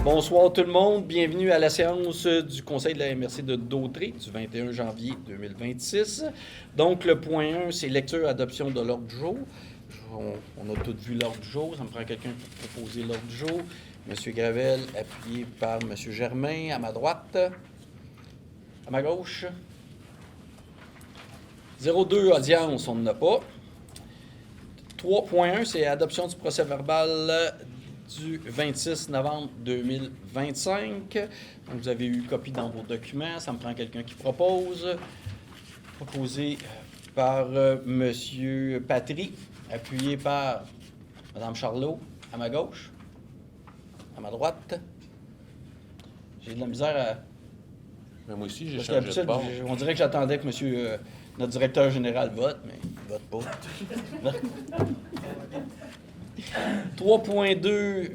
Bonsoir tout le monde, bienvenue à la séance du Conseil de la MRC de Dautrey du 21 janvier 2026. Donc le point 1, c'est lecture et adoption de l'ordre du jour. On a tous vu l'ordre du jour, ça me prend quelqu'un pour proposer l'ordre du jour. M. Gravel, appuyé par M. Germain, à ma droite. À ma gauche. 02, audience, on n'en a pas. 3.1, c'est adoption du procès-verbal du 26 novembre 2025. Donc, vous avez eu copie dans vos documents. Ça me prend quelqu'un qui propose. Proposé par M. Patry, appuyé par Mme Charlot, à ma gauche. À ma droite. J'ai de la misère à... Mais moi aussi, j'ai Parce changé de qu'habitude, bord. on dirait que j'attendais que monsieur, notre directeur général vote, mais il vote pas. 3.2,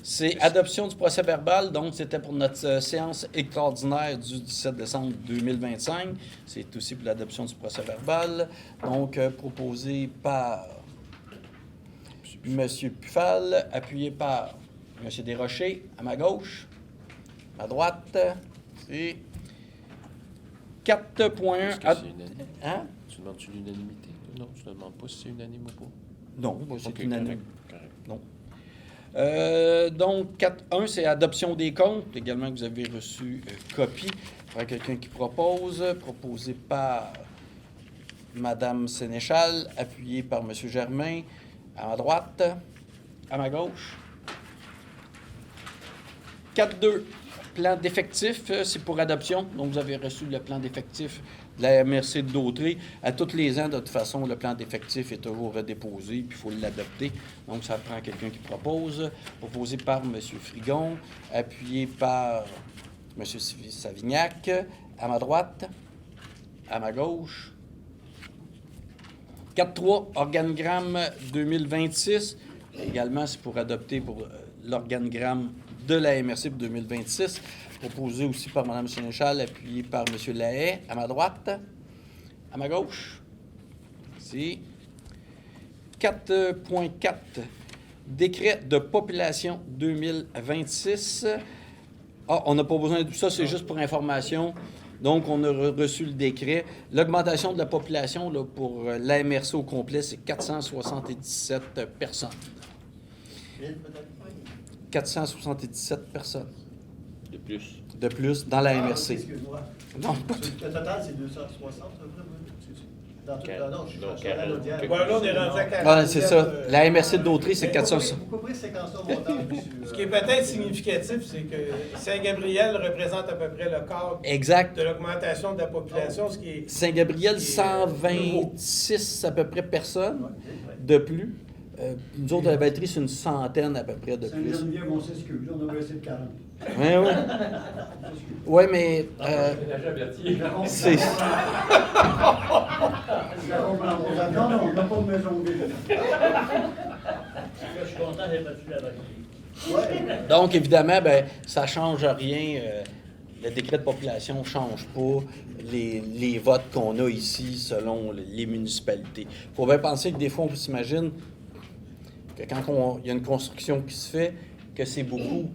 c'est adoption du procès-verbal. Donc, c'était pour notre séance extraordinaire du 17 décembre 2025. C'est aussi pour l'adoption du procès-verbal. Donc, proposé par M. Puffal, appuyé par M. Desrochers, à ma gauche, à ma droite. C'est 4.1. Est-ce que c'est unanime? Hein? Tu demandes-tu l'unanimité? Non, tu ne demandes pas si c'est unanime ou pas. Non, c'est Ok, unanime. correct. Non. Donc, 4.1, c'est adoption des comptes. Également, vous avez reçu copie. Il faudra quelqu'un qui propose. Proposé par Mme Sénéchal, appuyé par M. Germain, à ma droite, à ma gauche. 4.2, plan d'effectifs, c'est pour adoption. Donc, vous avez reçu le plan d'effectifs de la MRC de Dautrey. À tous les ans, de toute façon, le plan d'effectifs est toujours redéposé, puis il faut l'adopter. Donc, ça prend quelqu'un qui propose. Proposé par M. Frigon, appuyé par M. Savignac, à ma droite, à ma gauche. 4.3, organigramme 2026. Également, c'est pour adopter pour l'organigramme de la MRC pour 2026. Proposé aussi par Mme Sénéchal, appuyé par M. Lahaye, à ma droite, à ma gauche. C'est 4.4, décret de population 2026. Ah, on n'a pas besoin de tout ça, c'est juste pour information. Donc, on a reçu le décret. L'augmentation de la population là, pour la MRC au complet, c'est 477 personnes. 477 personnes. De plus. De plus dans la MRC. Excuse-moi. Non, pas tout. Le total, c'est 260, dans tout non, je suis Donc, sur la l'audience. ok. Ouais, là, on est rendu à 47. Ah, c'est ça. La MRC de Dautrey, c'est 400. Pourquoi séquencer au montant, monsieur? Ce qui est peut-être significatif, c'est que Saint-Gabriel représente à peu près le quart Exact. de l'augmentation de la population, ce qui est... Saint-Gabriel, nouveau. 126 à peu près personnes de plus. Nous autres, à la batterie, c'est une centaine à peu près de plus. Saint-Geneviève, on s'excuse, on a baissé de 40. Oui, oui. Oui, mais c'est... Je comprends. Non, on n'a pas de maison de ville. Je suis content d'être battu la batterie. Donc, évidemment, ben, ça ne change rien. Le décret de population ne change pas les votes qu'on a ici selon les municipalités. Il faut bien penser que des fois, on s'imagine que quand il y a une construction qui se fait, que c'est beaucoup.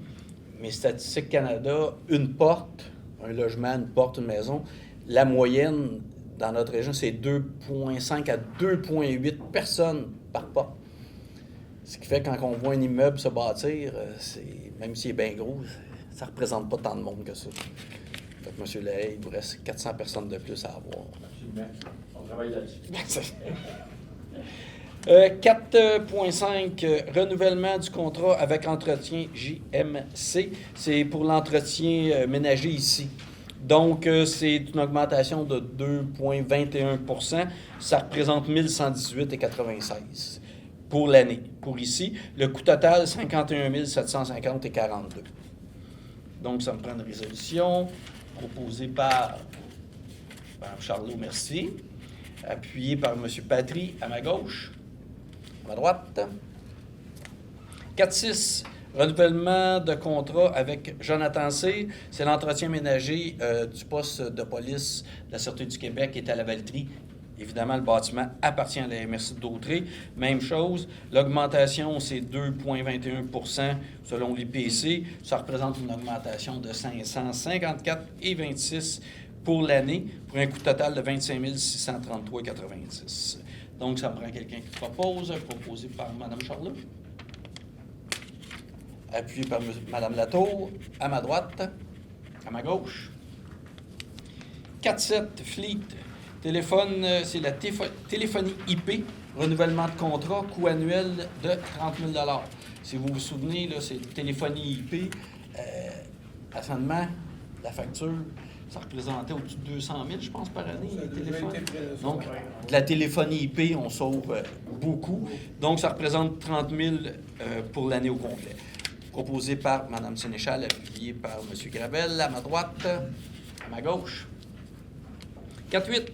Mais Statistique Canada, une porte, un logement, une porte, une maison, la moyenne dans notre région, c'est 2,5 à 2,8 personnes par porte. Ce qui fait que quand on voit un immeuble se bâtir, même s'il est bien gros, ça ne représente pas tant de monde que ça. Fait que M. Lahaye, il vous reste 400 personnes de plus à avoir. Absolument. On travaille là-dessus. 4.5, renouvellement du contrat avec Entretien JMC. C'est pour l'entretien ménager ici. Donc, c'est une augmentation de 2,21 %. Ça représente 1118,96 pour l'année. Pour ici, le coût total, 51 750,42. Donc, ça me prend une résolution proposée par Mme Charlot, merci. Appuyée par M. Patry, à ma gauche. À ma droite. 4.6, renouvellement de contrat avec Jonathan C. C'est l'entretien ménager du poste de police de la Sûreté du Québec qui est à la Valtrie. Évidemment, le bâtiment appartient à la MRC de Dautré. Même chose, l'augmentation, c'est 2,21 selon l'IPC. Ça représente une augmentation de 554,26 pour l'année, pour un coût total de 25 633,90. Donc, ça me prend quelqu'un qui propose, proposé par Mme Charlot, appuyé par Mme Latour, à ma droite, à ma gauche. 4-7 Fleet. Téléphone, c'est la téléphonie IP, renouvellement de contrat, coût annuel de 30 000 $. Si vous vous souvenez, là, c'est téléphonie IP. Ascendement, la facture, ça représentait au-dessus de 200 000, je pense, par année, les téléphones. Donc, de la téléphonie IP, on sauve beaucoup. Donc, ça représente 30 000 pour l'année au complet. Proposé par Mme Sénéchal, appuyé par M. Gravel, à ma droite, à ma gauche. 4-8.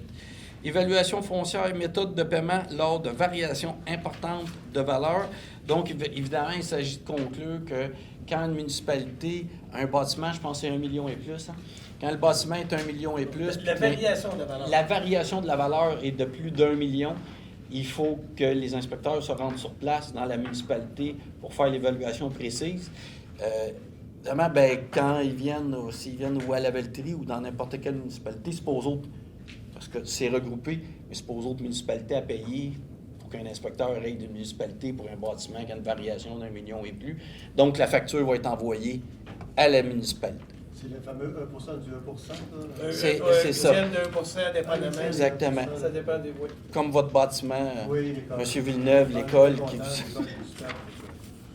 Évaluation foncière et méthode de paiement lors de variations importantes de valeur. Donc, évidemment, il s'agit de conclure que quand une municipalité a un bâtiment, je pense que c'est 1 million et plus, hein? Quand le bâtiment est 1 million et plus... La variation de la valeur. La variation de la valeur est de plus d'1 million. Il faut que les inspecteurs se rendent sur place dans la municipalité pour faire l'évaluation précise. Évidemment, quand ils viennent, s'ils viennent ou à la Velleterie ou dans n'importe quelle municipalité, c'est pas aux autres, parce que c'est regroupé, mais c'est pas aux autres municipalités à payer pour qu'un inspecteur règle d'une municipalité pour un bâtiment qui a une variation d'1 million et plus. Donc, la facture va être envoyée à la municipalité. C'est le fameux 1% du 1%. C'est ça. Une dizaine de 1%, dépendamment. Exactement. Ça dépend des voies. Comme votre bâtiment, Oui, M. Villeneuve, l'école qui...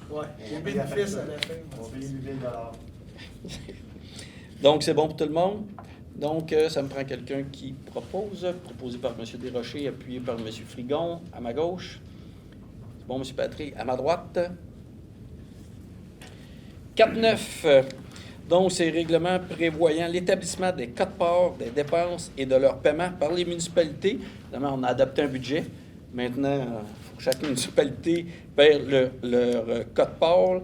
Oui, les bénéfices à la fin. On paye 8 000 $. Donc, c'est bon pour tout le monde. Donc, ça me prend quelqu'un qui propose, proposé par M. Desrochers, appuyé par M. Frigon, à ma gauche. C'est bon, M. Patrick, à ma droite. 4-9. Donc, c'est règlement prévoyant l'établissement des quotes-parts des dépenses et de leur paiement par les municipalités. Évidemment, on a adopté un budget. Maintenant, il faut que chaque municipalité paie leur quote-part.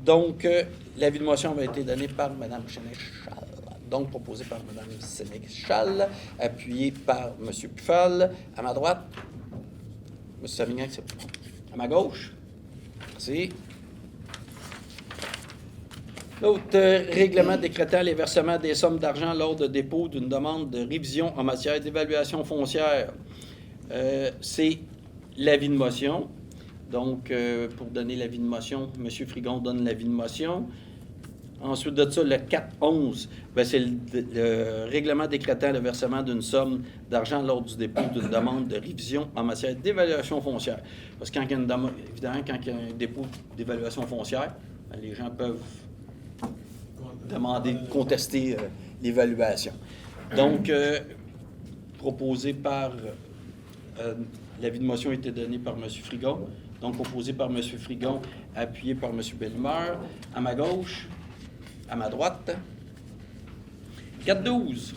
Donc, l'avis de motion avait été donné par Mme Sénéchal. Donc, proposé par Mme Sénéchal, appuyé par M. Pufal. À ma droite, M. Savignac, c'est bon. À ma gauche, merci. L'autre règlement décrétant les versements des sommes d'argent lors de dépôt d'une demande de révision en matière d'évaluation foncière. C'est l'avis de motion. Donc, pour donner l'avis de motion, M. Frigon donne l'avis de motion. Ensuite de ça, le 4-11, c'est le règlement décrétant le versement d'une somme d'argent lors du dépôt d'une demande de révision en matière d'évaluation foncière. Parce que évidemment, quand il y a un dépôt d'évaluation foncière, les gens peuvent demander de contester l'évaluation. Donc, proposé par... l'avis de motion a été donné par M. Frigon. Donc, proposé par M. Frigon, appuyé par M. Bellemare. À ma gauche, à ma droite. 4-12.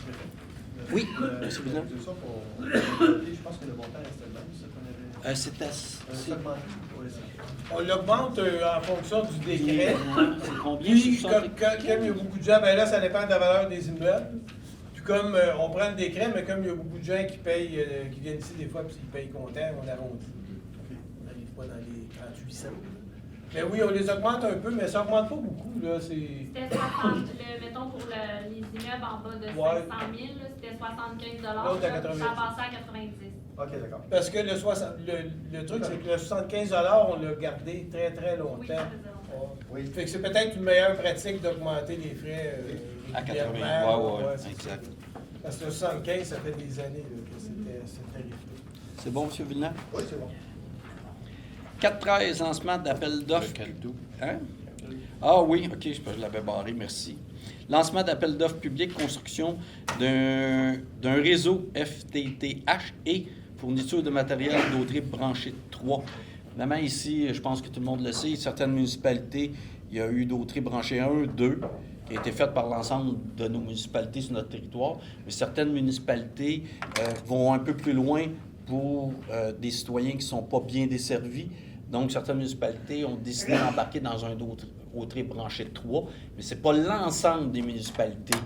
Oui, M. Villeneuve. Je pense que le montant restait le même, c'est qu'on avait... C'est On l'augmente en fonction du décret. c'est combien? Puis, C'est comme il y a beaucoup de gens, là, ça dépend de la valeur des immeubles. Puis comme on prend le décret, mais comme il y a beaucoup de gens qui payent, qui viennent ici des fois, puis ils payent comptant, on arrondit. On n'arrive pas dans les 38 cents. Mais oui, on les augmente un peu, mais ça n'augmente pas beaucoup. Là, C'était 60, mettons pour les immeubles en bas de 500 000, là, c'était 75 L'autre à 90. ça a passé à 90. OK, d'accord. Parce que le truc, c'est que le 75 on l'a gardé très, très longtemps. Oui, ça faisait longtemps. Oui. Fait que c'est peut-être une meilleure pratique d'augmenter les frais à 80. régulièrement. Ouais, c'est exact. ça. Parce que le 75, ça fait des années là, que cette tarif-là. C'est bon, M. Villeneuve? Oui, c'est bon. 4-13, lancement d'appel d'offres. Le Caldo. Hein? Ah oui, OK, je l'avais barré, merci. Lancement d'appel d'offres publiques, construction d'un réseau FTTH et fourniture de matériel Dautré branché 3. Évidemment, ici, je pense que tout le monde le sait, certaines municipalités, il y a eu Dautré branché 1, 2, qui a été faite par l'ensemble de nos municipalités sur notre territoire. Mais certaines municipalités vont un peu plus loin pour des citoyens qui ne sont pas bien desservis. Donc, certaines municipalités ont décidé d'embarquer dans un Dautré branché 3, mais ce n'est pas l'ensemble des municipalités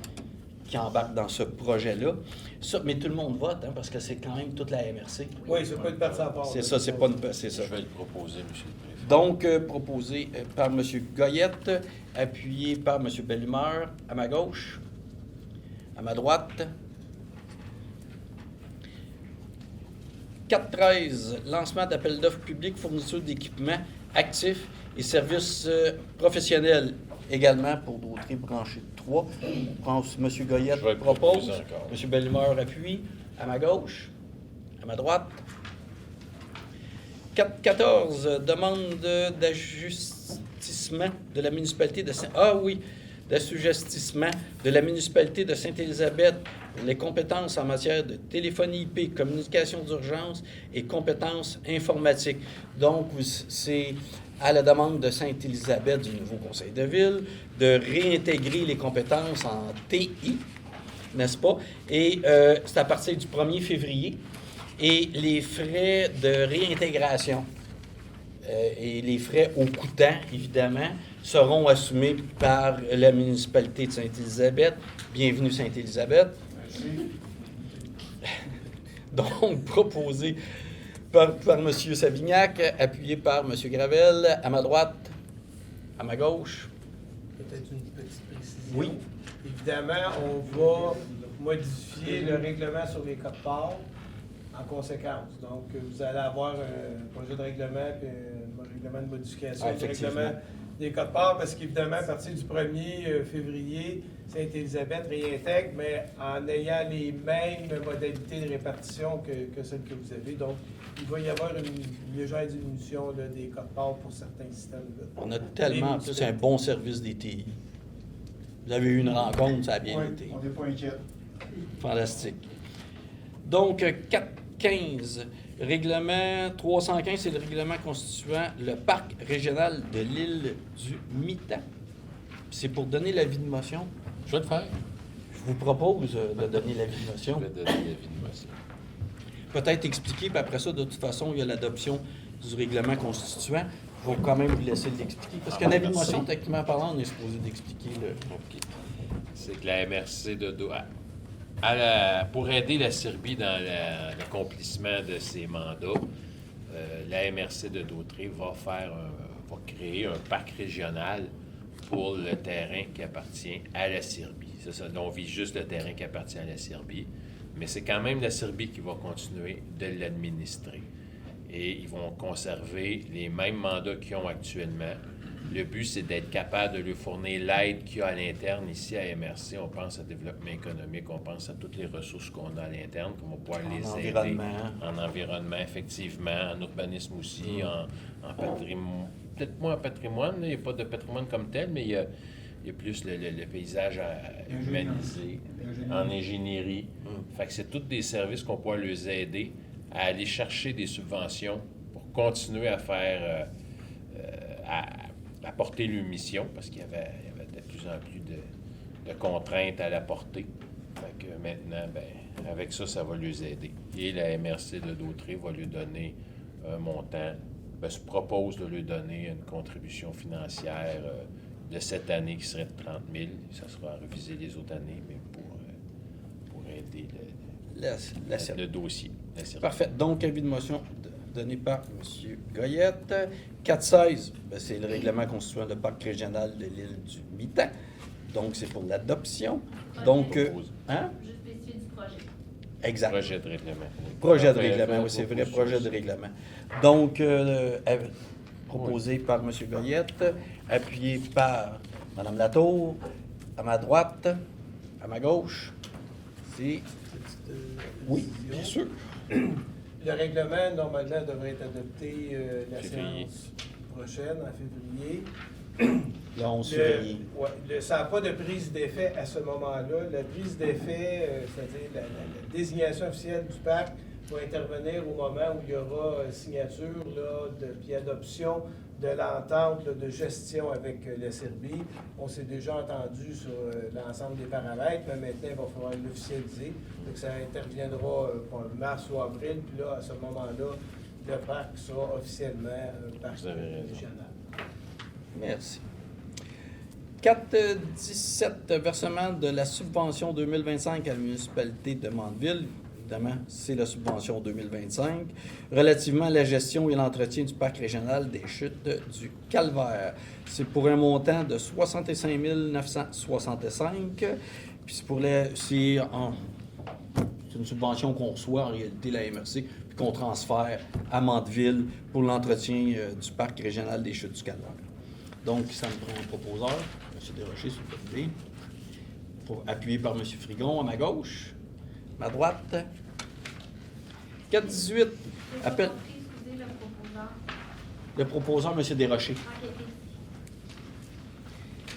qui embarquent dans ce projet-là. Ça, mais tout le monde vote, hein, parce que c'est quand même toute la MRC. Oui, c'est pas une perte sans part. C'est ça, c'est pas une... C'est ça. Je vais le proposer, M. le Préfet. Donc, proposé par M. Goyette, appuyé par M. Bellumeur, à ma gauche, à ma droite. 4.13, lancement d'appel d'offres publics, fourniture d'équipements actifs et services professionnels, également pour Dautrey branché 3. M. Goyette Je vais le propose, proposer encore. M. Bellumeur appuie, à ma gauche, à ma droite. 4.14, demande d'ajustissement de la municipalité de d'assujettissement de la municipalité de Sainte-Élisabeth, les compétences en matière de téléphonie IP, communication d'urgence et compétences informatiques. Donc, c'est à la demande de Sainte-Élisabeth du nouveau conseil de ville de réintégrer les compétences en TI, n'est-ce pas? Et c'est à partir du 1er février. Et les frais de réintégration et les frais au coûtant, évidemment, seront assumés par la municipalité de Sainte-Élisabeth. Bienvenue Sainte-Élisabeth. Merci. Donc, proposé par M. Savignac, appuyé par M. Gravel, à ma droite, à ma gauche. Peut-être une petite précision. Oui. Évidemment, on va modifier le règlement sur les codes-parts en conséquence. Donc, vous allez avoir un projet de règlement et un règlement de modification du règlement des codes-parts parce qu'évidemment, à partir du 1er février, Sainte-Élisabeth réintègre, mais en ayant les mêmes modalités de répartition que celles que vous avez. Donc, il va y avoir une légère diminution là, des codes-parts pour certains systèmes. On a tellement plus un bon service des TI. Vous avez eu une rencontre, ça a bien été. On n'est pas inquiet. Fantastique. Donc, 4.15, règlement 315, c'est le règlement constituant le parc régional de l'île du Mitan. C'est pour donner l'avis de motion. Je vais le faire. Je vous propose de donner l'avis de motion. Je vais donner l'avis de motion. Peut-être expliquer, puis après ça, de toute façon, il y a l'adoption du règlement constituant. Je vais quand même vous laisser l'expliquer. Parce qu'un avis de motion, techniquement parlant, on est supposé d'expliquer le... OK. C'est que la MRC de pour aider la Serbie dans l'accomplissement de ses mandats, la MRC de Dautrey va créer un parc régional pour le terrain qui appartient à la Serbie. C'est ça, on vise juste le terrain qui appartient à la Serbie, mais c'est quand même la Serbie qui va continuer de l'administrer. Et ils vont conserver les mêmes mandats qu'ils ont actuellement. Le but, c'est d'être capable de lui fournir l'aide qu'il y a à l'interne. Ici, à MRC, on pense à développement économique, on pense à toutes les ressources qu'on a à l'interne, qu'on va pouvoir les aider. En environnement, effectivement, en urbanisme aussi, en patrimoine. Peut-être moins en patrimoine, là, il n'y a pas de patrimoine comme tel, mais il y a plus le paysage à humaniser, en ingénierie. Fait que c'est tous des services qu'on pourra les aider à aller chercher des subventions pour continuer à faire... à porter leur mission, parce qu'il y avait de plus en plus de contraintes à la porter. Fait que maintenant, avec ça, ça va les aider. Et la MRC de Dautrey va lui donner un montant, se propose de lui donner une contribution financière de cette année qui serait de 30 000. Ça sera révisé les autres années, mais pour aider le dossier. Parfait. Donc, avis de motion donné par M. Goyette. 4.16, c'est le règlement constituant le parc régional de l'île du Mitan. Donc, c'est pour l'adoption. Donc, hein? Juste spécifier du projet. Exact. Projet de règlement. Projet de règlement, oui, c'est vrai, projet de règlement. Donc, proposé par M. Goyette, appuyé par Mme Latour, à ma droite, à ma gauche. C'est... Oui, bien sûr. Le règlement, normalement, devrait être adopté la Février. séance prochaine, en février. Le 11 février. Ça n'a pas de prise d'effet à ce moment-là. La prise d'effet, c'est-à-dire la désignation officielle du parc, va intervenir au moment où il y aura signature puis adoption de l'entente de gestion avec la Serbie. On s'est déjà entendu sur l'ensemble des paramètres, mais maintenant, il va falloir l'officialiser. Donc, ça interviendra en mars ou avril, puis là, à ce moment-là, le parc sera officiellement un parc régional. Merci. 4,17 versement de la subvention 2025 à la municipalité de Mandeville. Évidemment, c'est la subvention 2025, relativement à la gestion et l'entretien du parc régional des chutes du Calvaire. C'est pour un montant de 65 965. Puis c'est une subvention qu'on reçoit en réalité, la MRC, puis qu'on transfère à Mandeville pour l'entretien du parc régional des chutes du Calvaire. Donc, ça me prend un proposeur, M. Desrochers, s'il vous plaît, appuyé par M. Frigon à ma gauche. Ma droite. 418. Appel. Excusez le proposeur. Le proposeur, M. Desrochers. Ok.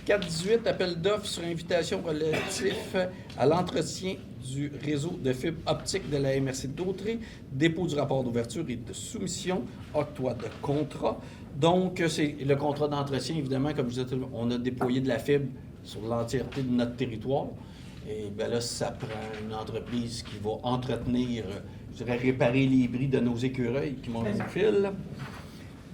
418. Appel d'offres sur invitation relatif à l'entretien du réseau de fibre optique de la MRC d'Autrey, dépôt du rapport d'ouverture et de soumission, octroi de contrat. Donc, c'est le contrat d'entretien, évidemment, comme je disais, on a déployé de la fibre sur l'entièreté de notre territoire. Et bien là, ça prend une entreprise qui va entretenir, je dirais, réparer les bris de nos écureuils qui m'ont dit fil.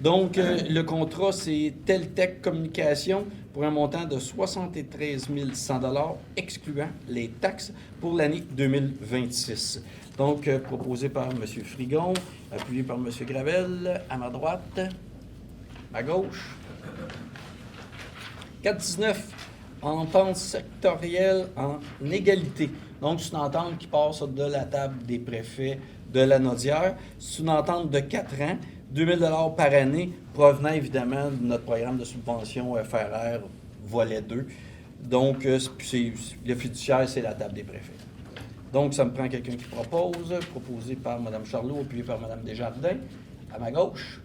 Donc, le contrat, c'est Teltec Communication pour un montant de 73 100 $, excluant les taxes pour l'année 2026. Donc, proposé par M. Frigon, appuyé par M. Gravel, à ma droite, à gauche. 419. Entente sectorielle en égalité. Donc, c'est une entente qui passe de la table des préfets de la Naudière. C'est une entente de 4 ans, 2 000 $ par année, provenant évidemment de notre programme de subvention FRR, volet 2. Donc, le fiduciaire, c'est la table des préfets. Donc, ça me prend quelqu'un qui propose, proposé par Mme Charlot, appuyé par Mme Desjardins, à ma gauche,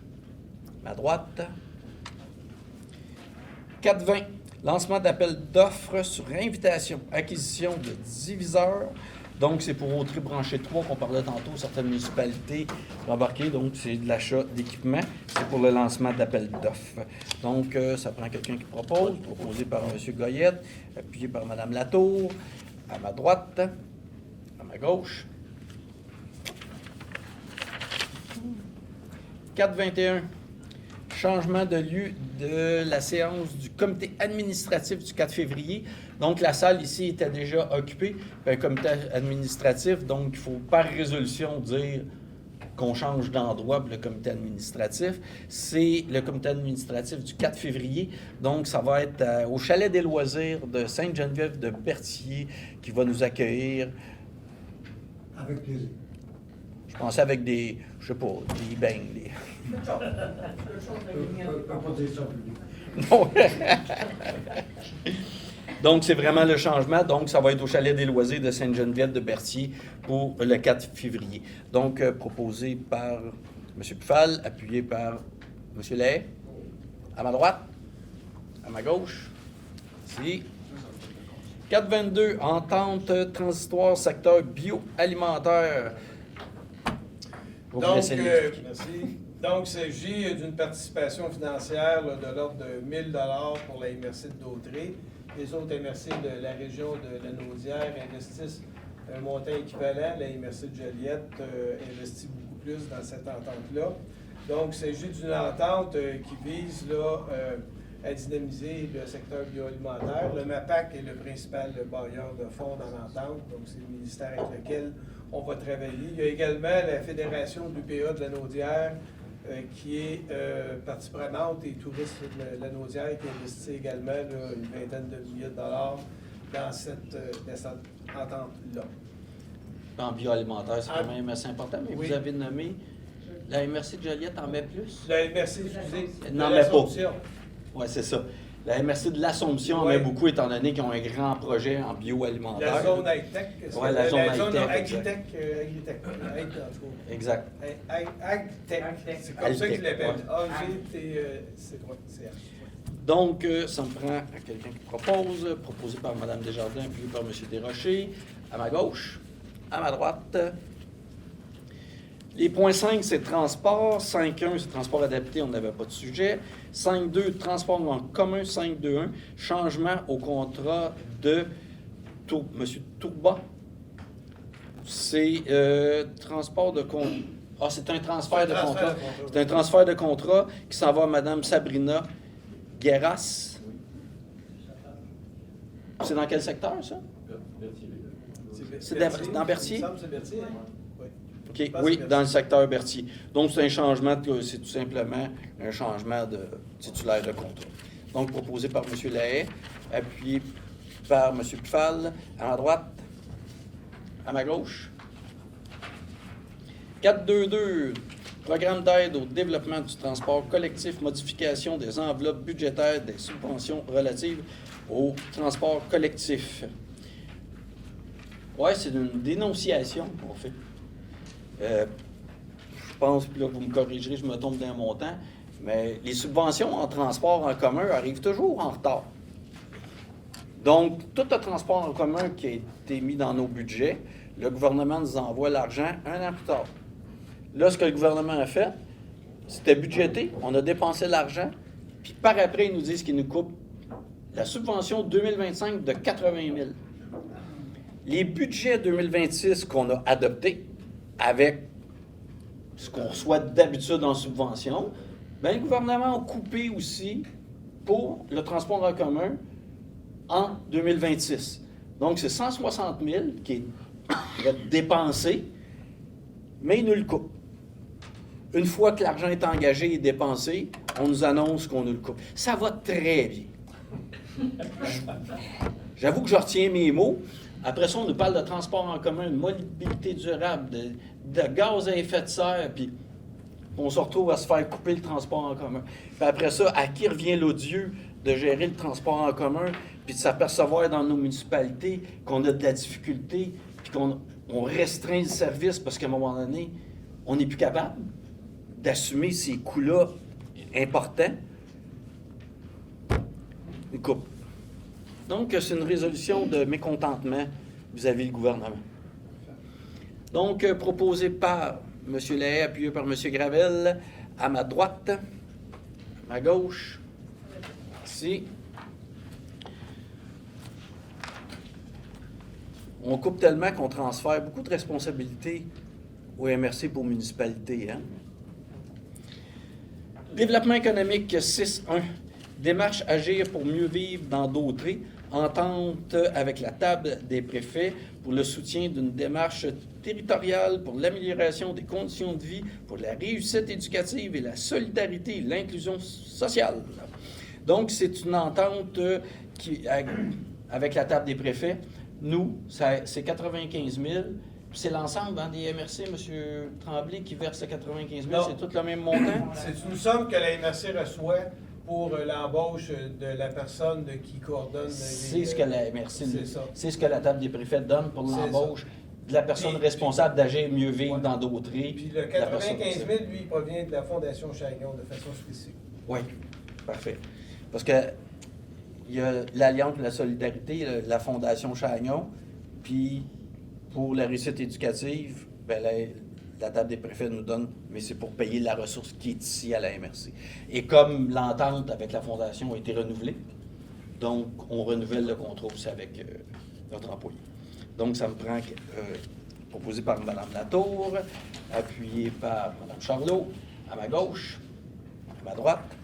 à ma droite. 420. Lancement d'appel d'offres sur invitation, acquisition de diviseurs. Donc, c'est pour Autrey branché 3 qu'on parlait tantôt, certaines municipalités embarquées. Donc, c'est de l'achat d'équipement. C'est pour le lancement d'appel d'offres. Donc, ça prend quelqu'un qui propose, proposé par M. Goyette, appuyé par Mme Latour, à ma droite, à ma gauche. 421. Changement de lieu de la séance du comité administratif du 4 février. Donc, la salle ici était déjà occupée par un comité administratif. Donc, il faut par résolution dire qu'on change d'endroit pour le comité administratif. C'est le comité administratif du 4 février. Donc, ça va être au Chalet des loisirs de Sainte-Geneviève de Berthier qui va nous accueillir. Avec plaisir. Je pensais avec des, je sais pas, des beignes. Des... Pas dire ça public. Non. Donc, c'est vraiment le changement. Donc, ça va être au Chalet des loisirs de Sainte-Geneviève de Berthier pour le 4 février. Donc, proposé par M. Pfal, appuyé par M. Lay. À ma droite, à ma gauche. Ici. 422, entente transitoire secteur bioalimentaire. Donc, merci. Donc, il s'agit d'une participation financière là, de l'ordre de 1 000 $ pour la MRC d'Autrey. Les autres MRC de la région de la Naudière investissent un montant équivalent. La MRC de Joliette investit beaucoup plus dans cette entente-là. Donc, il s'agit d'une entente qui vise là, à dynamiser le secteur bioalimentaire. Le MAPAC est le principal bailleur de fonds dans l'entente, donc c'est le ministère avec lequel on va travailler. Il y a également la Fédération du PA de la Naudière qui est partie prenante et Tourisme de la Naudière qui investit également là, une vingtaine de milliers de dollars dans cette entente-là. En bioalimentaire, c'est quand même assez important, mais oui. Vous avez nommé la MRC de Joliette en met plus? La MRC, excusez, n'en met pas. Oui, c'est ça. La MRC de l'Assomption en met beaucoup, étant donné qu'ils ont un grand projet en bioalimentaire. La zone high-tech. Oui, la zone high-tech. Agritech. Exact. Agtech. C'est comme ça qu'ils l'appellent. C'est quoi? Donc, ça me prend quelqu'un qui propose, proposé par Mme Desjardins, puis par M. Desrochers, à ma gauche, à ma droite. Les points 5, c'est transport. 5.1, c'est transport adapté, on n'avait pas de sujet. 5.2, transport en commun. 5.2.1, changement au contrat de M. Tourba. C'est transport de contrat. Ah, c'est un transfert de contrat. C'est un transfert de contrat qui s'en va à Mme Sabrina Guerras. C'est dans quel secteur, ça? C'est dans Berthier? Il me semble que c'est Berthier, hein? Oui. OK, Je pense oui, que c'est dans le secteur Berthier. Donc, c'est un changement, c'est tout simplement un changement de titulaire de contrat. Donc, proposé par M. Lahaye, appuyé par M. Pfal, à ma droite, à ma gauche. 422, programme d'aide au développement du transport collectif, modification des enveloppes budgétaires des subventions relatives au transport collectif. Oui, c'est une dénonciation qu'on fait. Je pense, puis là, vous me corrigerez, je me trompe d'un montant, mais les subventions en transport en commun arrivent toujours en retard. Donc, tout le transport en commun qui a été mis dans nos budgets, le gouvernement nous envoie l'argent un an plus tard. Là, ce que le gouvernement a fait, c'était budgété, on a dépensé l'argent, puis par après, ils nous disent qu'ils nous coupent la subvention 2025 de 80 000. Les budgets 2026 qu'on a adoptés, avec ce qu'on reçoit d'habitude en subvention, bien, le gouvernement a coupé aussi pour le transport en commun en 2026. Donc, c'est 160 000 qui va être dépensé, mais il nous le coupe. Une fois que l'argent est engagé et dépensé, on nous annonce qu'on nous le coupe. Ça va très bien. J'avoue que je retiens mes mots. Après ça, on nous parle de transport en commun, de mobilité durable, de gaz à effet de serre, puis on se retrouve à se faire couper le transport en commun. Puis après ça, à qui revient l'odieux de gérer le transport en commun, puis de s'apercevoir dans nos municipalités qu'on a de la difficulté, puis qu'on restreint le service parce qu'à un moment donné, on n'est plus capable d'assumer ces coûts-là importants. Une coupe. Donc, c'est une résolution de mécontentement vis-à-vis du gouvernement. Donc, proposé par M. Lahaye, appuyé par M. Gravel, à ma droite, à ma gauche, ici. On coupe tellement qu'on transfère beaucoup de responsabilités au MRC pour municipalité. Hein? Développement économique 6.1. Démarche agir pour mieux vivre dans Dautré. Entente avec la table des préfets pour le soutien d'une démarche territoriale pour l'amélioration des conditions de vie, pour la réussite éducative et la solidarité et l'inclusion sociale. Donc, c'est une entente avec la table des préfets. Nous, c'est 95 000. C'est l'ensemble des MRC, M. Tremblay, qui verse 95 000. C'est tout le même montant? C'est une somme que la MRC reçoit pour l'embauche de la personne qui coordonne. C'est ce que la MRC, c'est ce que la table des préfets donne pour C'est l'embauche de la personne responsable d'agir mieux vivre dans Dautré. Puis le 95 000, lui, il provient de la Fondation Chagnon de façon spécifique. Oui, parfait. Parce que il y a l'Alliance de la solidarité, la Fondation Chagnon, puis pour la réussite éducative, bien, la table des préfets nous donne, mais c'est pour payer la ressource qui est ici à la MRC. Et comme l'entente avec la Fondation a été renouvelée, donc on renouvelle le contrat aussi avec notre employé. Donc ça me prend, proposé par Mme Latour, appuyé par Mme Charlot, à ma gauche, à ma droite.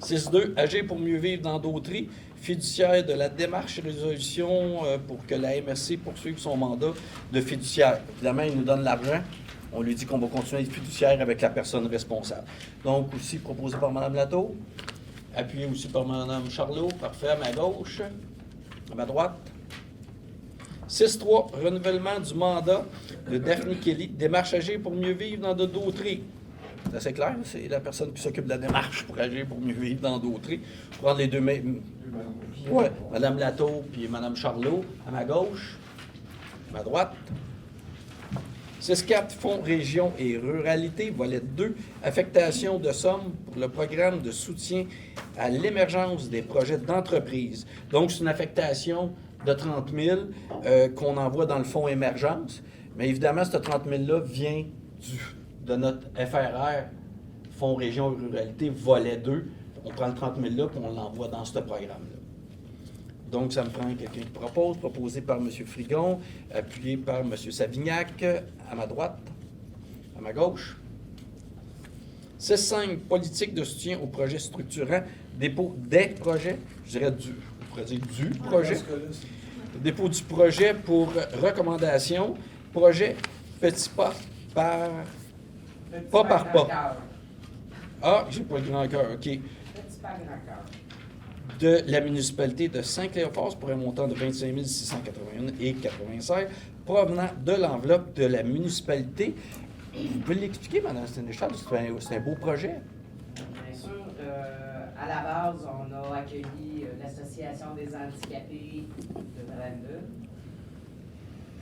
6.2, agir pour mieux vivre dans Dautré, fiduciaire de la démarche résolution pour que la MRC poursuive son mandat de fiduciaire. Évidemment, il nous donne l'argent. On lui dit qu'on va continuer à être fiduciaire avec la personne responsable. Donc, aussi proposé par Mme Latour, appuyé aussi par Mme Charlot, parfait, à ma gauche, à ma droite. 6.3, renouvellement du mandat de Daphne Kelly, démarche agir pour mieux vivre dans Dautré. C'est assez clair, c'est la personne qui s'occupe de la démarche pour agir pour mieux vivre dans Dautré. Je prends les deux mêmes. Oui, Mme Latour puis Mme Charlot, à ma gauche, à ma droite. 6.4, Fonds région et ruralité, volet 2, affectation de sommes pour le programme de soutien à l'émergence des projets d'entreprise. Donc, c'est une affectation de 30 000 qu'on envoie dans le fonds émergence. Mais évidemment, ce 30 000-là vient de notre FRR, Fonds région et ruralité, volet 2. On prend le 30 000-là et on l'envoie dans ce programme-là. Donc, ça me prend quelqu'un qui propose, proposé par M. Frigon, appuyé par M. Savignac, à ma droite, à ma gauche. 6.5, politique de soutien aux projets structurants, dépôt des projets, je dirais du pourrait dire du Dans projet. ce cas-là, c'est- Le dépôt du projet pour recommandation. Projet petit pas par... Pas par pas. Ah, j'ai pas le grand cœur, OK. Petit pas grand cœur. De la municipalité de Saint-Cléophas pour un montant de 25 681,96 provenant de l'enveloppe de la municipalité. Vous pouvez l'expliquer, Mme Sénéchal? C'est un beau projet. Bien sûr, à la base, on a accueilli l'Association des handicapés de Brandon,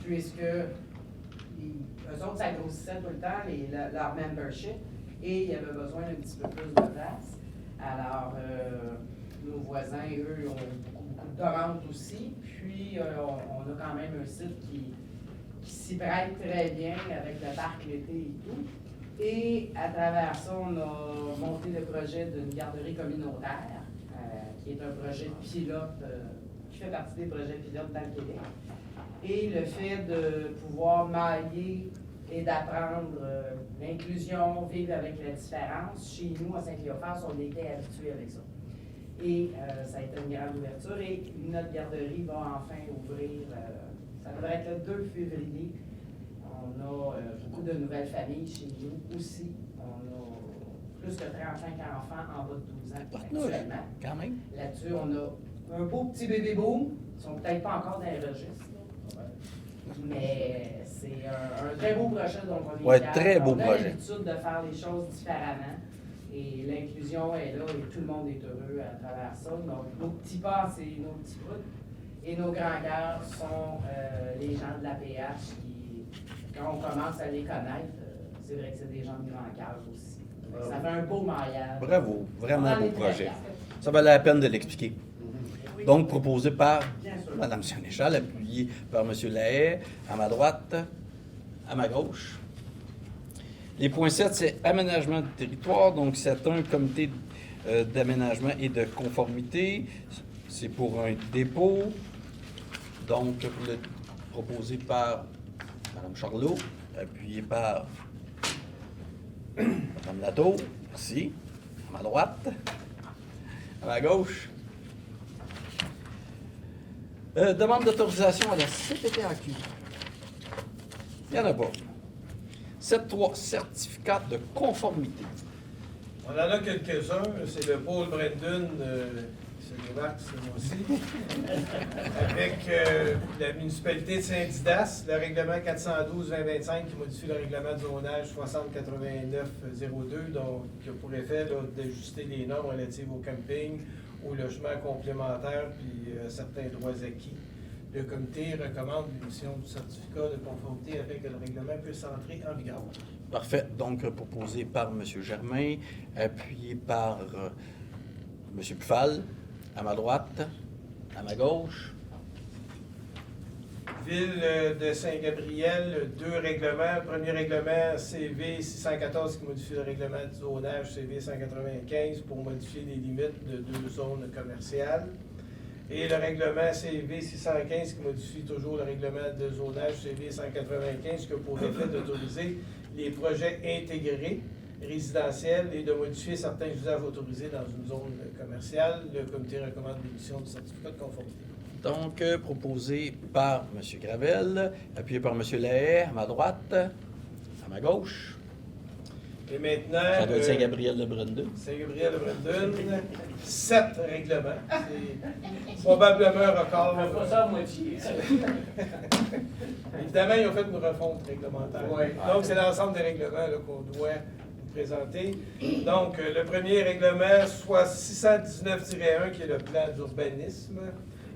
puisque eux autres s'agrossissaient tout le temps, leur membership, et il y avait besoin d'un petit peu plus de place. Alors, nos voisins, eux, ont beaucoup de demandes aussi, puis on a quand même un site qui s'y prête très bien avec le parc l'été et tout. Et à travers ça, on a monté le projet d'une garderie communautaire, qui est un projet pilote, qui fait partie des projets pilotes dans le Québec. Et le fait de pouvoir mailler et d'apprendre l'inclusion, vivre avec la différence, chez nous, à Saint-Cléophas, on était habitués avec ça. Et ça a été une grande ouverture et notre garderie va enfin ouvrir, ça devrait être le 2 février. On a beaucoup de nouvelles familles chez nous aussi. On a plus que 35 enfants en bas de 12 ans actuellement. Quand même. Là-dessus, on a un beau petit bébé boom. Ils sont peut-être pas encore dans les registres, là. Mais c'est un très beau projet, donc on est Ouais, fiers. très beau On a projet. l'habitude de faire les choses différemment. Et l'inclusion est là et tout le monde est heureux à travers ça. Donc, nos petits pas, c'est nos petits bouts. Et nos grands cœurs sont les gens de la PH qui, quand on commence à les connaître, c'est vrai que c'est des gens de grand cœur aussi. Ça fait un beau maillage. Bravo, vraiment On un en beau est très projet. fiers. Ça valait la peine de l'expliquer. Donc, proposé par Bien sûr. Mme Sénéchal, appuyé par M. Lahaye, à ma droite, à ma gauche. Les points 7, c'est aménagement du territoire. Donc, c'est un comité d'aménagement et de conformité. C'est pour un dépôt. Donc, proposé par Mme Charlot, appuyé par Mme Latour, ici, à ma droite, à ma gauche. Demande d'autorisation à la CPTAQ. Il n'y en a pas. 7.3, certificat de conformité. On en a quelques-uns. C'est le pôle Brandon, qui se démarque, c'est moi aussi. Avec la municipalité de Saint-Didas, le règlement 412-2025 qui modifie le règlement de zonage 6089-02, donc qui a pour effet d'ajuster les normes relatives au camping, au logement complémentaire puis certains droits acquis. Le comité recommande l'émission du certificat de conformité afin que le règlement puisse entrer en vigueur. Parfait. Donc, proposé par M. Germain, appuyé par M. Pufal, à ma droite, à ma gauche. Ville de Saint-Gabriel, 2 règlements. Premier règlement, CV 614 qui modifie le règlement du zonage CV 195 pour modifier les limites de 2 zones commerciales. Et le règlement CV 615 qui modifie toujours le règlement de zonage CV 195 qui a pour effet d'autoriser les projets intégrés résidentiels et de modifier certains usages autorisés dans une zone commerciale. Le comité recommande l'émission du certificat de conformité. Donc, proposé par M. Gravel, appuyé par M. Lahaye, à ma droite, à ma gauche. Et maintenant, Ça doit être Saint-Gabriel-de-Brandon. Saint-Gabriel-de-Brandon, 7 règlements. C'est probablement un record. On fait pas ça à moitié. Évidemment, ils ont fait une refonte réglementaire. Ouais. Donc, c'est l'ensemble des règlements là, qu'on doit vous présenter. Donc, le premier règlement, soit 619-1, qui est le plan d'urbanisme.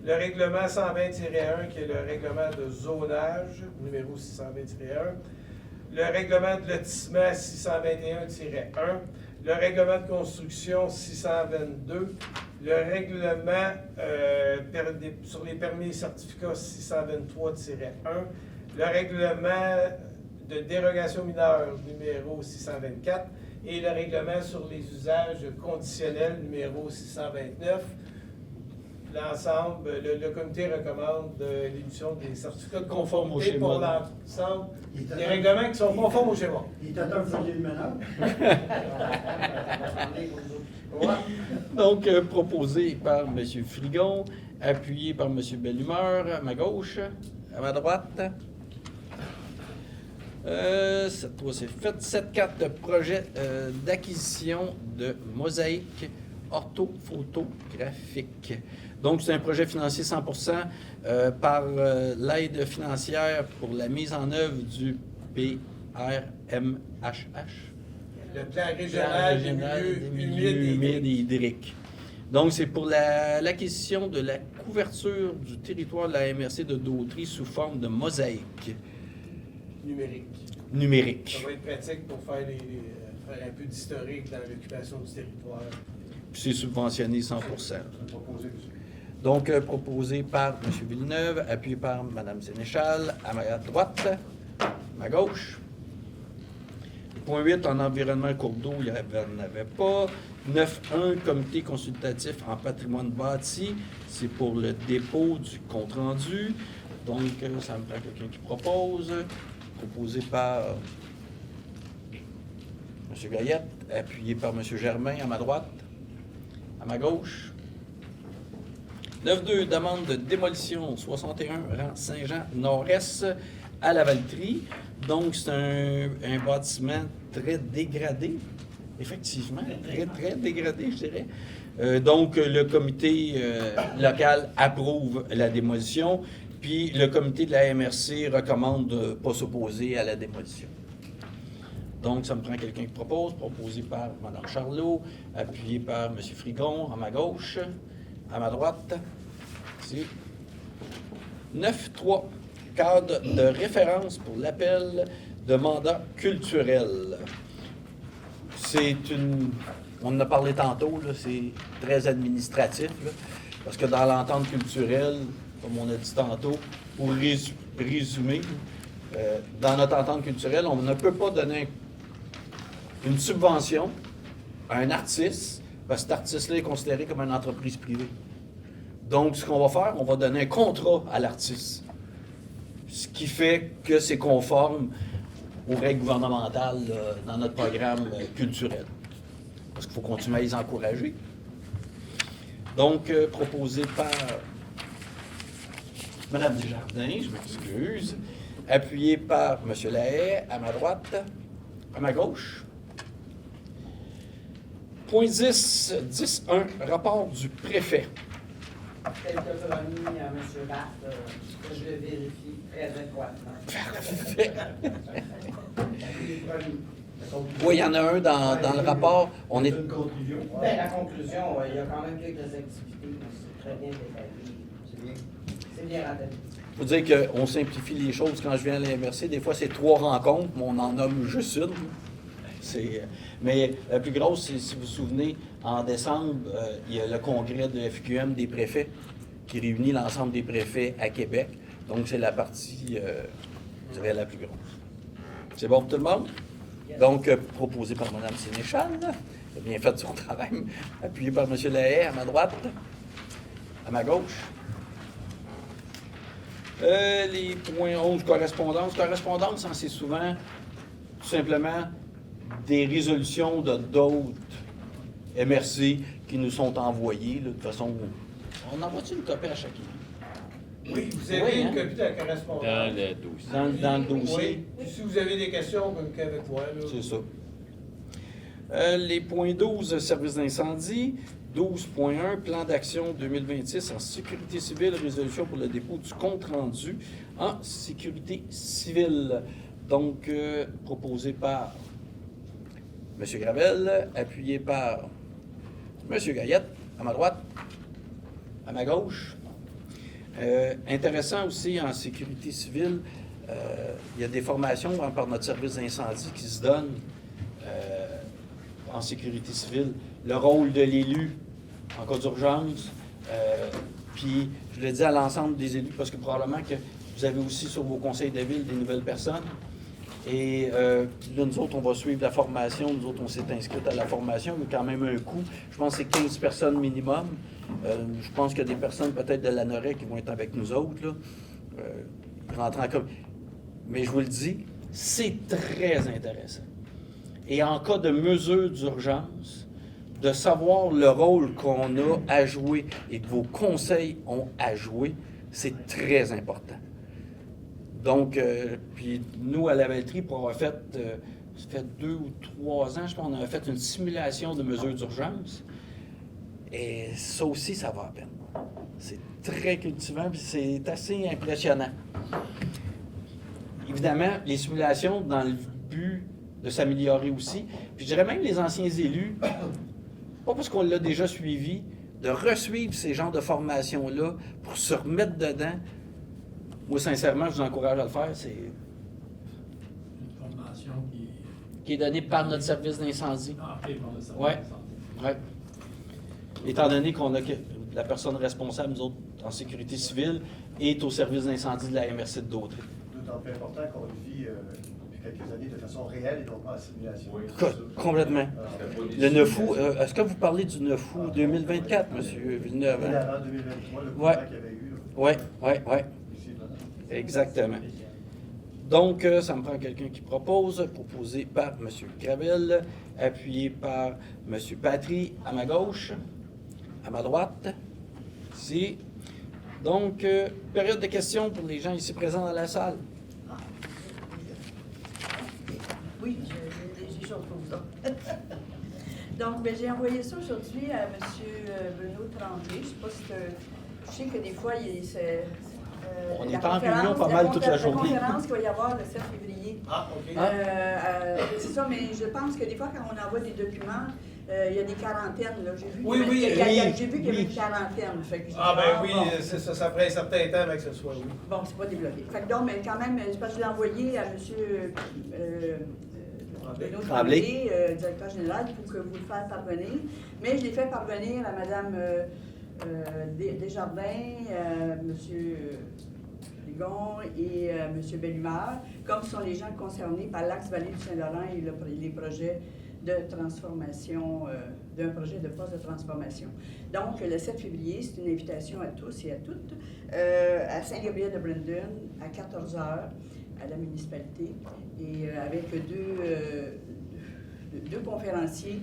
Le règlement 120-1, qui est le règlement de zonage, numéro 620-1. Le règlement de lotissement 621-1. Le règlement de construction 622. Le règlement sur les permis et certificats 623-1. Le règlement de dérogation mineure numéro 624. Et le règlement sur les usages conditionnels numéro 629. L'ensemble, le comité recommande l'émission des certificats de conformité pour l'ensemble des règlements qui sont conformes au schéma. Il était un foyer de ménage. Ouais. Donc, proposé par M. Frigon, appuyé par M. Bellumeur, à ma gauche, à ma droite. 7-3, c'est fait. 7-4, projet d'acquisition de mosaïques orthophotographiques. Donc, c'est un projet financé 100% par l'aide financière pour la mise en œuvre du PRMHH. Le plan régional des milieux humides et hydriques. Donc, c'est pour l'acquisition de la couverture du territoire de la MRC de Dautry sous forme de mosaïque numérique. Ça va être pratique pour faire un peu d'historique dans l'occupation du territoire. Puis c'est subventionné 100%. Donc, proposé par M. Villeneuve, appuyé par Mme Sénéchal, à ma droite, à ma gauche. Point 8, en environnement cours d'eau, il n'y en avait pas. 9.1, comité consultatif en patrimoine bâti, c'est pour le dépôt du compte-rendu. Donc, ça me prend quelqu'un qui propose. Proposé par M. Gaillette, appuyé par M. Germain, à ma droite, à ma gauche. 9.2, demande de démolition 61 rang Saint-Jean Nord-Est à la Valtrie. Donc, c'est un bâtiment très dégradé, effectivement, très dégradé, je dirais. Donc, le comité local approuve la démolition, puis le comité de la MRC recommande de ne pas s'opposer à la démolition. Donc, ça me prend quelqu'un qui propose, proposé par Mme Charlot, appuyé par M. Frigon, à ma gauche, à ma droite. Ici. 9.3, cadre de référence pour l'appel de mandat culturel. On en a parlé tantôt, là, c'est très administratif, là, parce que dans l'entente culturelle, comme on a dit tantôt, pour résumer, dans notre entente culturelle, on ne peut pas donner une subvention à un artiste, parce que cet artiste-là est considéré comme une entreprise privée. Donc, ce qu'on va faire, on va donner un contrat à l'artiste, ce qui fait que c'est conforme aux règles gouvernementales dans notre programme culturel. Parce qu'il faut continuer à les encourager. Donc, proposé par Mme Desjardins, je m'excuse, appuyé par M. Lahaye, à ma droite, à ma gauche. Point 10, 10.1, rapport du préfet. Quelques remis à M. Barthes, que je vérifie très étroitement. Parfait. Oui, il y en a un dans le rapport. On est... Une conclusion. Ben, la conclusion, il y a quand même quelques activités, mais c'est très bien détaillé. C'est bien rattaché. Il faut dire qu'on simplifie les choses quand je viens à la MRC. Des fois, c'est 3 rencontres, mais on en nomme juste une. Mais la plus grosse, c'est, si vous vous souvenez, en décembre, il y a le congrès de FQM des préfets qui réunit l'ensemble des préfets à Québec. Donc, c'est la partie, je dirais, la plus grosse. C'est bon pour tout le monde? Donc, proposé par Mme Sénéchal, elle a bien fait son travail, appuyé par M. Lahaye, à ma droite, à ma gauche. Les points 11, correspondance. Correspondance, c'est souvent, tout simplement, des résolutions de d'autres MRC qui nous sont envoyées. Là, de toute façon, on envoie-tu une copie à chacun? Oui, vous avez Oui, une hein? copie de la correspondance. Dans le dossier. Dans le dossier. Oui. Si vous avez des questions, communiquez avec moi. Là. C'est ça. Les points 12, service d'incendie. 12.1, plan d'action 2026 en sécurité civile, résolution pour le dépôt du compte-rendu en sécurité civile. Donc, proposé par M. Gravel, appuyé par M. Gaillette, à ma droite, à ma gauche. Intéressant aussi en sécurité civile, il y a des formations par notre service d'incendie qui se donnent en sécurité civile. Le rôle de l'élu en cas d'urgence, puis je le dis à l'ensemble des élus parce que probablement que vous avez aussi sur vos conseils de ville des nouvelles personnes. Et là, nous autres, on va suivre la formation. Nous autres, on s'est inscrits à la formation, mais quand même un coût. Je pense que c'est 15 personnes minimum. Je pense qu'il y a des personnes peut-être de l'ANOREC qui vont être avec nous autres, là, rentrant comme... Mais je vous le dis, c'est très intéressant. Et en cas de mesure d'urgence, de savoir le rôle qu'on a à jouer et que vos conseils ont à jouer, c'est très important. Donc, puis nous, à la Valtrie, pour avoir fait, ça fait 2 ou 3 ans, je pense, on a fait une simulation de mesures d'urgence. Et ça aussi, ça va à peine. C'est très cultivant, puis c'est assez impressionnant. Évidemment, les simulations dans le but de s'améliorer aussi. Puis je dirais même les anciens élus, pas parce qu'on l'a déjà suivi, de resuivre ces genres de formations-là pour se remettre dedans. Moi, sincèrement, je vous encourage à le faire. C'est Une formation qui est donnée par notre service d'incendie. Ah, ok, bon, ça va. Ouais. Oui. Étant donné qu'on a que la personne responsable, nous autres, en sécurité civile, est au service d'incendie de la MRC de Dautrey. D'autant plus important qu'on le vit depuis quelques années de façon réelle et non pas en simulation. Complètement. Le 9 août, est-ce que vous parlez du 9 août 2024, M. Villeneuve? Et avant 2023, le Ouais. courant qu'il y avait eu. Oui. Exactement. Donc, ça me prend quelqu'un qui propose, proposé par M. Gravel, appuyé par M. Patry à ma gauche, à ma droite, ici. Donc, période de questions pour les gens ici présents dans la salle. Oui, j'ai des choses pour vous autres. Donc, ben, j'ai envoyé ça aujourd'hui à M. Bruno Tremblay. Je ne sais pas si je sais que des fois, On est en réunion pas mal toute la journée. La conférence qu'il va y avoir le 7 février. Ah, OK. C'est ça, mais je pense que des fois, quand on envoie des documents, il y a des quarantaines. Là. J'ai vu Oui, qu'il y avait oui. une quarantaine. Fait que Ah, ben oui, bon. c'est ça, ça ferait un certain temps avec que ce soit, oui. Bon, c'est pas débloqué. Fait que donc, mais quand même, c'est parce que je l'ai envoyé à M. Bruno Tremblay, directeur général, pour que vous le fassiez parvenir. Mais je l'ai fait parvenir à Mme Desjardins, M. Ligon et M. Bellumeur, comme sont les gens concernés par l'Axe Vallée du Saint-Laurent et les projets de transformation, d'un projet de poste de transformation. Donc, le 7 février, c'est une invitation à tous et à toutes, à Saint-Gabriel-de-Brandon, à 14h, à la municipalité, et avec deux conférenciers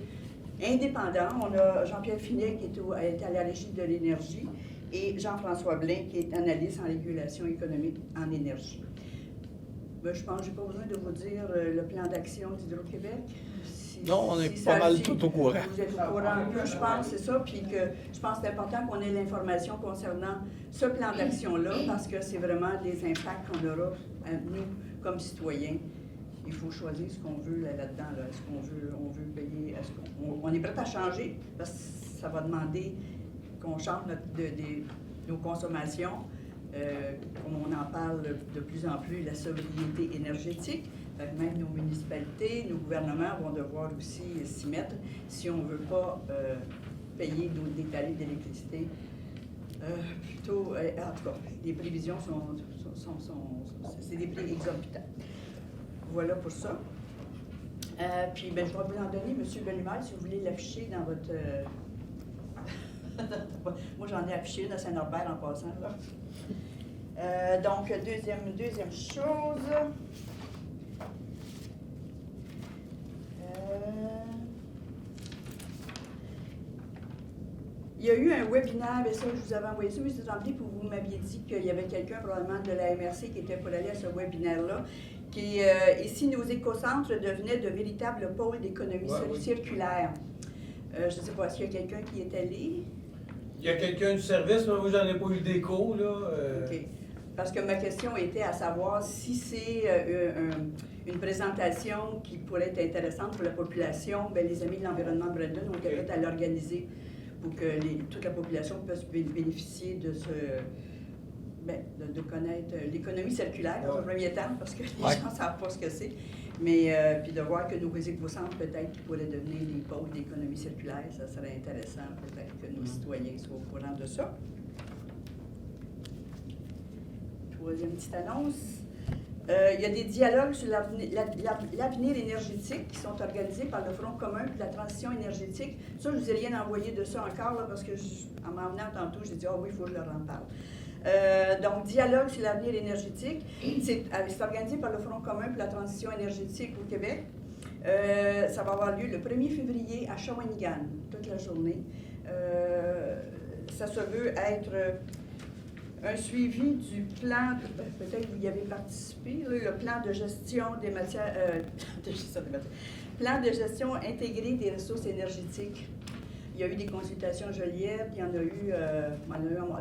indépendants. On a Jean-Pierre Finet, qui est à la Régie de l'énergie, et Jean-François Blain, qui est analyste en régulation économique en énergie. Ben, je pense que je n'ai pas besoin de vous dire le plan d'action d'Hydro-Québec. Non, on est pas mal tout au courant. Vous êtes au courant un peu, je pense, c'est ça. Puis que je pense que c'est important qu'on ait l'information concernant ce plan d'action-là, parce que c'est vraiment des impacts qu'on aura, nous, comme citoyens. Il faut choisir ce qu'on veut là-dedans. Là. Est-ce qu'on veut payer? Est-ce qu'on est prêt à changer? Parce que ça va demander qu'on change nos consommations. Comme on en parle de plus en plus, la sobriété énergétique. Même nos municipalités, nos gouvernements vont devoir aussi s'y mettre si on ne veut pas payer des tarifs d'électricité. Plutôt, en tout cas, les prévisions c'est des prix exorbitants. Voilà pour ça. Puis, ben, je vais vous en donner, M. Bellumeur, si vous voulez l'afficher dans votre... Moi, j'en ai affiché une à Saint-Norbert en passant. Là. Donc, deuxième chose... il y a eu un webinaire, et ça, je vous avais envoyé ça, M. Tremblay, puis vous m'aviez dit qu'il y avait quelqu'un, probablement de la MRC, qui était pour aller à ce webinaire-là, qui, ici, nos écocentres devenaient de véritables pôles d'économie circulaire. Je ne sais pas, est-ce qu'il y a quelqu'un qui est allé? Il y a quelqu'un du service, mais moi, j'en ai pas eu d'écho, là. OK. Parce que ma question était à savoir si c'est une présentation qui pourrait être intéressante pour la population. Bien, les Amis de l'environnement de Brandon ont été prêts à l'organiser pour que toute la population puisse bénéficier de de connaître l'économie circulaire dans un premier temps, parce que les gens ne savent pas ce que c'est. Mais puis de voir que nos écocentres, peut-être, qui pourraient devenir des pôles d'économie circulaire, ça serait intéressant, peut-être que nos citoyens soient au courant de ça. Troisième petite annonce. Il y a des dialogues sur l'avenir énergétique qui sont organisés par le Front commun pour la transition énergétique. Ça, je ne vous ai rien envoyé de ça encore, là, parce que en m'en venant tantôt, j'ai dit « Ah oui, il faut que je leur en parle ». Donc, dialogue sur l'avenir énergétique. C'est organisé par le Front commun pour la transition énergétique au Québec. Ça va avoir lieu le 1er février à Shawinigan, toute la journée. Ça se veut être un suivi du plan, peut-être que vous y avez participé, là, le plan de gestion des matières, plan de gestion intégré des ressources énergétiques. Il y a eu des consultations Joliette, il y en a eu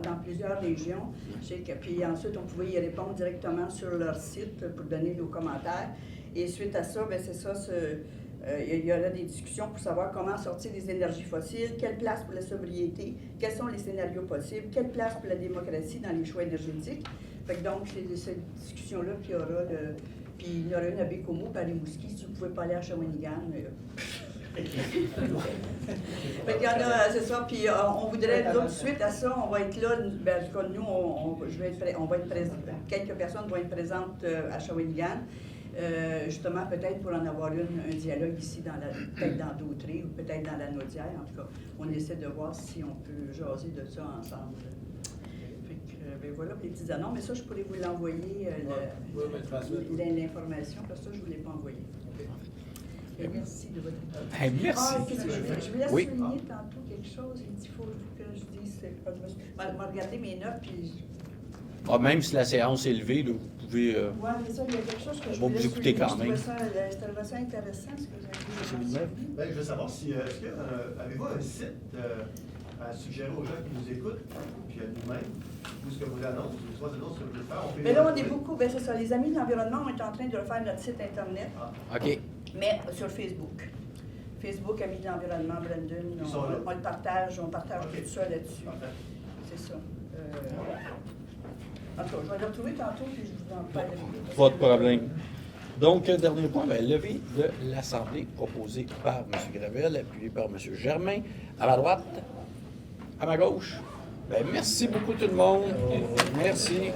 dans plusieurs régions. Puis ensuite, on pouvait y répondre directement sur leur site pour donner nos commentaires. Et suite à ça, bien, c'est ça, il y aura des discussions pour savoir comment sortir des énergies fossiles, quelle place pour la sobriété, quels sont les scénarios possibles, quelle place pour la démocratie dans les choix énergétiques. Fait que donc, c'est cette discussion-là qu'il y aura. Puis il y aura une à Bécomo, puis à Rimouski, si vous ne pouvez pas aller à Shawinigan. Fait qu'il y en a, c'est ça, puis on voudrait, tout de suite à ça, on va être là, ben, en tout cas, nous, on va être présents, quelques personnes vont être présentes à Shawinigan, justement, peut-être pour en avoir un dialogue ici, peut-être dans Dautrey ou peut-être dans la Naudière, en tout cas, on essaie de voir si on peut jaser de ça ensemble. Fait que, ben voilà, les petites annonces, mais ça, je pourrais vous l'envoyer, l'information, parce que ça, je ne vous l'ai pas envoyé. Et merci de votre attention. Hey, merci. Je voulais souligner tantôt quelque chose. Il faut que je dise. Je vais regarder mes notes. Puis... Même si la séance est levée, là, vous pouvez. Oui, mais ça, il y a quelque chose que je on va voulais vous écouter souligner. quand même. Je trouvais ça intéressant ce que vous avez dit. Ben, je veux savoir si. Avez-vous un site à suggérer aux gens qui nous écoutent, puis à nous-mêmes, ou ce que vous annoncez, soit annonces que vous voulez faire? Mais là, on est beaucoup. Ben, c'est ça. Les Amis de l'environnement, on est en train de refaire notre site Internet. OK. Mais sur Facebook. Facebook, Amis de l'environnement, Brandon, on le partage, tout ça là-dessus. C'est ça. En tout cas, je vais le retrouver tantôt, puis je vous en parlerai. Pas de problème. Donc, dernier point, levée de l'Assemblée proposée par M. Gravel, appuyé par M. Germain. À ma droite, à ma gauche. Merci beaucoup tout le monde. Merci.